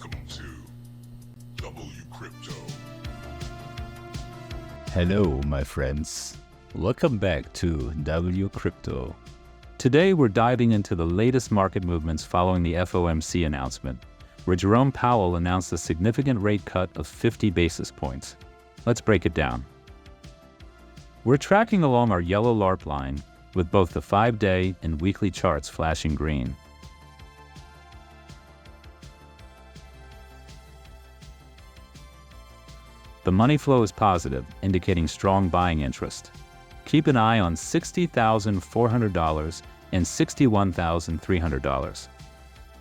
Welcome to WCrypto. Hello, my friends. Welcome back to WCrypto. Today, we're diving into the latest market movements following the FOMC announcement, where Jerome Powell announced a significant rate cut of 50 basis points. Let's break it down. We're tracking along our yellow LARP line, with both the 5-day and weekly charts flashing green. The money flow is positive, indicating strong buying interest. Keep an eye on $60,400 and $61,300.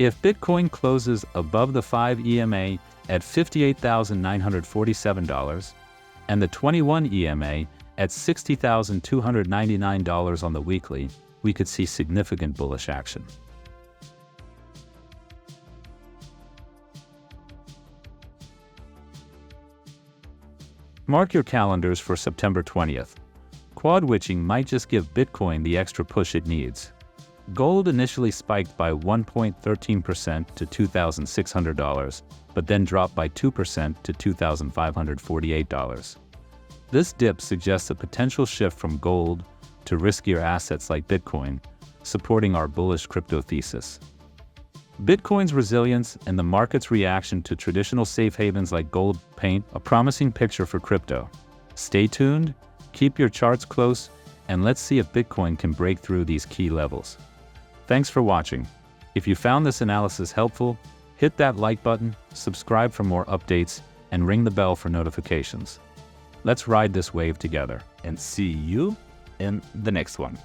If Bitcoin closes above the 5 EMA at $58,947 and the 21 EMA at $60,299 on the weekly, we could see significant bullish action. Mark your calendars for September 20th. Quad witching might just give Bitcoin the extra push it needs. Gold initially spiked by 1.13% to $2,600, but then dropped by 2% to $2,548. This dip suggests a potential shift from gold to riskier assets like Bitcoin, supporting our bullish crypto thesis. Bitcoin's resilience and the market's reaction to traditional safe havens like gold paint a promising picture for crypto. Stay tuned, keep your charts close, and let's see if Bitcoin can break through these key levels. Thanks for watching. If you found this analysis helpful, hit that like button, subscribe for more updates, and ring the bell for notifications. Let's ride this wave together, and see you in the next one.